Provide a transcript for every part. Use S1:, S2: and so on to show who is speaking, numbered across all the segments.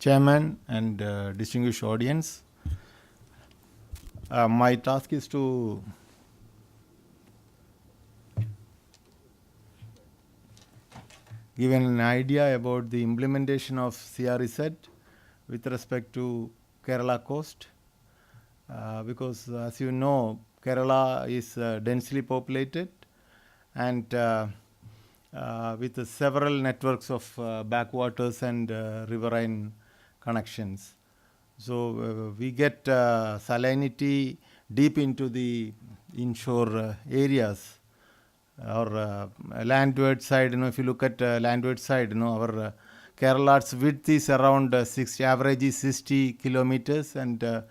S1: Chairman and distinguished audience. My task is to give an idea about the implementation of CREZ with respect to Kerala coast, because as you know, Kerala is densely populated and with several networks of backwaters and riverine connections. So we get salinity deep into the inshore areas or landward side. If you look at landward side, our Kerala's width is around average is 60 kilometers, and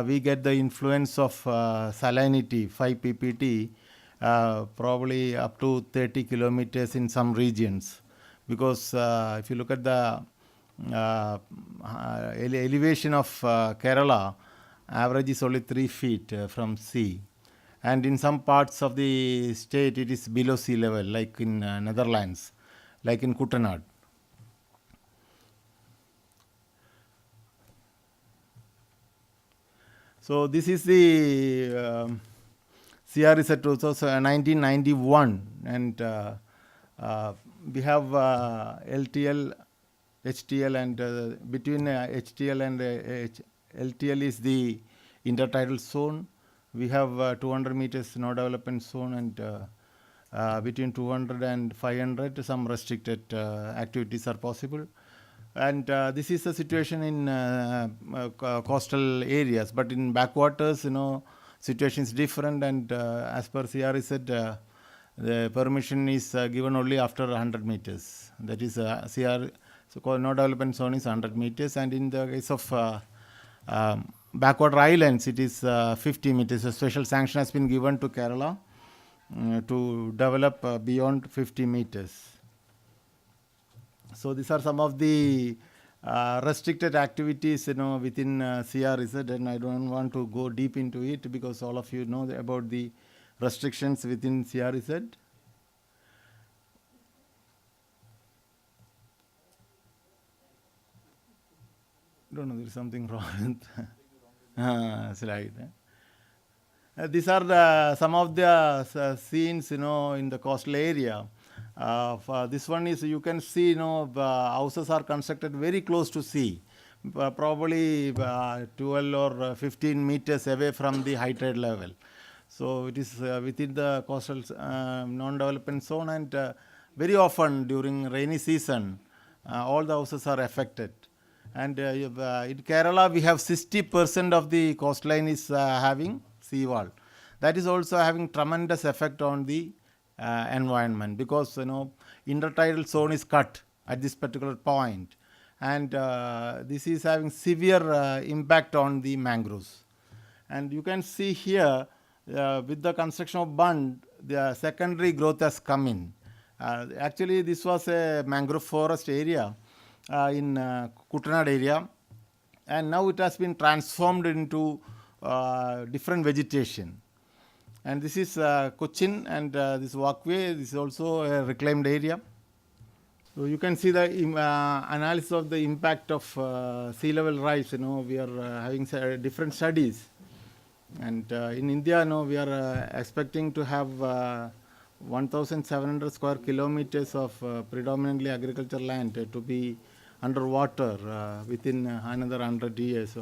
S1: we get the influence of salinity 5 ppt probably up to 30 kilometers in some regions, because if you look at the elevation of Kerala, average is only 3 feet from sea, and in some parts of the state it is below sea level, like in Netherlands, like in Kutanad. So this is the CREZ 1991, and we have LTL, HTL, and between HTL and LTL is the intertidal zone. We have 200 meters no development zone, and between 200 and 500 some restricted activities are possible. And this is the situation in coastal areas, but in backwaters, situation is different, and as per CRE said, the permission is given only after 100 meters. That is so-called no development zone is 100 meters, and in the case of backwater islands, it is 50 meters. A special sanction has been given to Kerala to develop beyond 50 meters. So these are some of the restricted activities, within CREZ, and I don't want to go deep into it because all of you know about the restrictions within CREZ. Don't know, there is something wrong with slide. These are some of the scenes, in the coastal area. This one is, you can see, houses are constructed very close to sea, probably 12 or 15 meters away from the high tide level. So it is within the coastal non-development zone, and very often during rainy season, all the houses are affected. And in Kerala, we have 60% of the coastline is having seawall. That is also having tremendous effect on the environment, because intertidal zone is cut at this particular point, and this is having severe impact on the mangroves. And you can see here, with the construction of bund, the secondary growth has come in. Actually, this was a mangrove forest area in Kutanad area, and now it has been transformed into different vegetation. And this is Cochin, and this walkway, this is also a reclaimed area. So you can see the analysis of the impact of sea level rise. We are having different studies, and in India, we are expecting to have 1,700 square kilometers of predominantly agricultural land to be underwater within another 100 years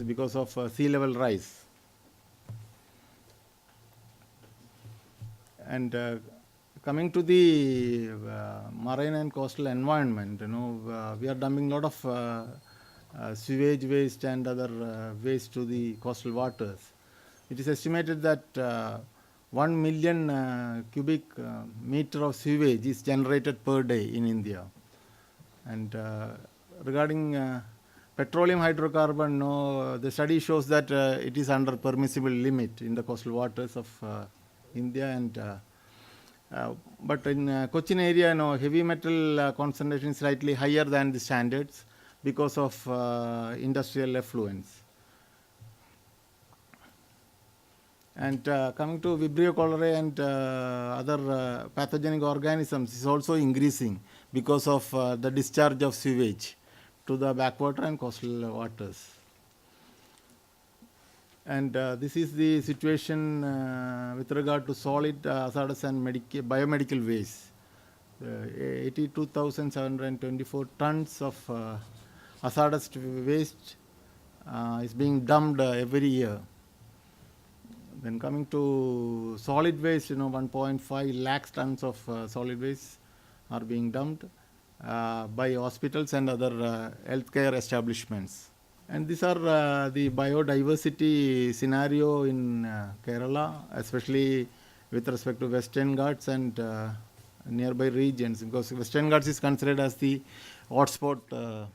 S1: because of sea level rise. And coming to the marine and coastal environment, we are dumping a lot of sewage waste and other waste to the coastal waters. It is estimated that 1 million cubic meter of sewage is generated per day in India. And regarding petroleum hydrocarbon, the study shows that it is under permissible limit in the coastal waters of India, and but in Cochin area, heavy metal concentration is slightly higher than the standards because of industrial effluents. And coming to Vibrio cholerae and other pathogenic organisms is also increasing because of the discharge of sewage to the backwater and coastal waters. And this is the situation with regard to solid hazardous and biomedical waste. 82,724 tons of hazardous waste is being dumped every year. Then coming to solid waste, 1.5 lakhs tons of solid waste are being dumped by hospitals and other healthcare establishments. And these are the biodiversity scenario in Kerala, especially with respect to Western Ghats and nearby regions, because Western Ghats is considered as the hotspot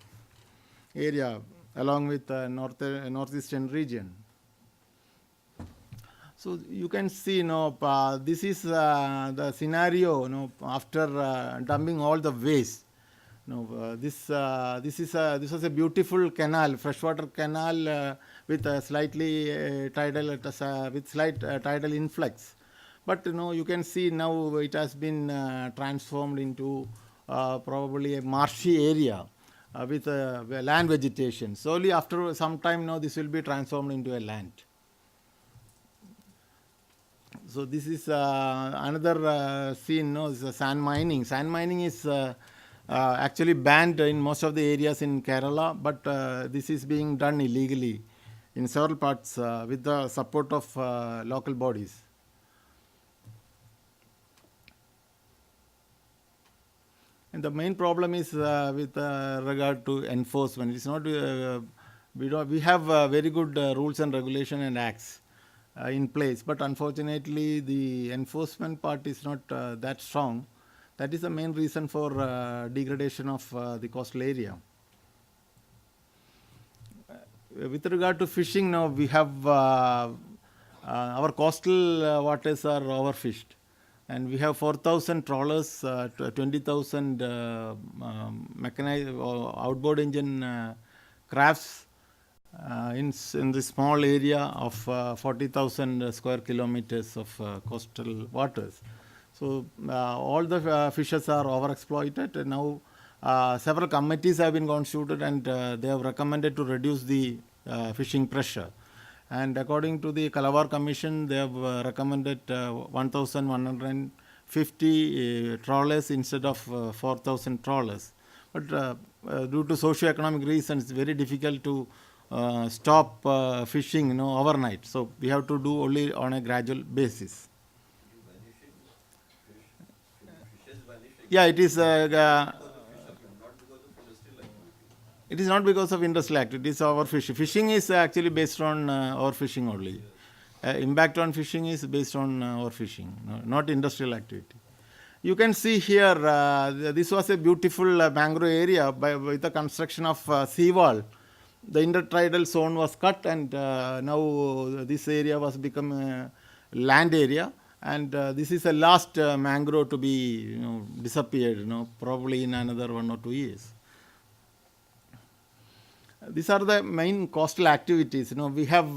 S1: area along with northeastern region. So you can see, this is the scenario, after dumping all the waste. This was a beautiful canal, freshwater canal with a slightly slight tidal influx. But you can see now it has been transformed into probably a marshy area with land vegetation. Slowly after some time now this will be transformed into a land. So this is another scene, is sand mining. Sand mining is actually banned in most of the areas in Kerala, but this is being done illegally in several parts with the support of local bodies. And the main problem is with regard to enforcement. It's not we have very good rules and regulation and acts in place, but unfortunately the enforcement part is not that strong. That is the main reason for degradation of the coastal area. With regard to fishing, now we have our coastal waters are overfished, and we have 4,000 trawlers, 20,000 mechanized outboard engine crafts in the small area of 40,000 square kilometers of coastal waters. So all the fishes are overexploited, and now several committees have been constituted, and they have recommended to reduce the fishing pressure. And according to the Kalavar Commission, they have recommended 1,150 trawlers instead of 4,000 trawlers. But due to socio-economic reasons, it's very difficult to stop fishing, overnight. So we have to do only on a gradual basis. Yeah, it is. It is not because of industrial activity. It is overfishing. Fishing is actually based on overfishing only. Impact on fishing is based on overfishing, not industrial activity. You can see here, this was a beautiful mangrove area with the construction of seawall. The intertidal zone was cut, and now this area was become a land area. And this is the last mangrove to be disappeared, probably in another 1 or 2 years. These are the main coastal activities. We have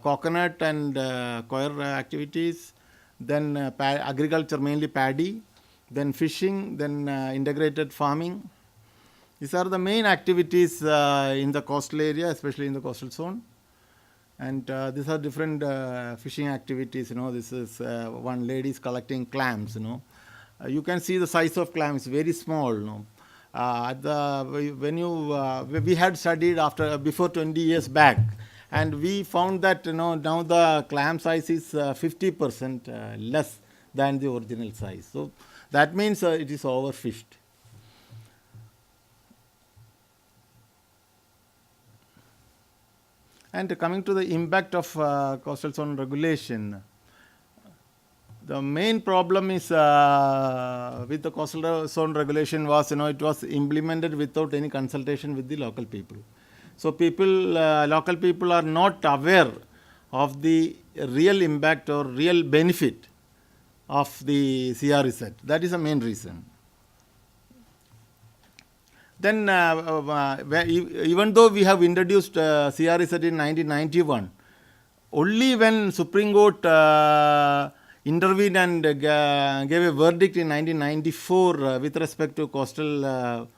S1: coconut and coir activities, then agriculture, mainly paddy, then fishing, then integrated farming. These are the main activities in the coastal area, especially in the coastal zone. And these are different fishing activities. This is one lady is collecting clams. You can see the size of clams, very small. We had studied before 20 years back, and we found that now the clam size is 50% less than the original size. So that means it is overfished. And coming to the impact of coastal zone regulation, the main problem is with the coastal zone regulation was, it was implemented without any consultation with the local people. So local people are not aware of the real impact or real benefit of the CRZ. That is the main reason. Then even though we have introduced CRZ in 1991, only when Supreme Court intervened and gave a verdict in 1994 with respect to coastal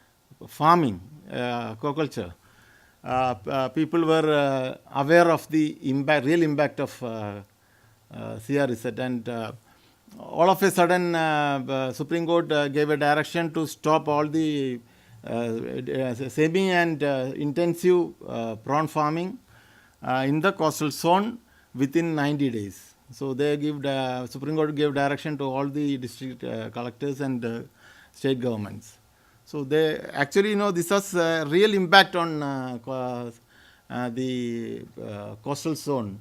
S1: farming, aquaculture, people were aware of the impact, real impact of CR reset, and all of a sudden, Supreme Court gave a direction to stop all the semi and intensive prawn farming in the coastal zone within 90 days. So they Supreme Court gave direction to all the district collectors and state governments. So they actually, this has a real impact on the coastal zone.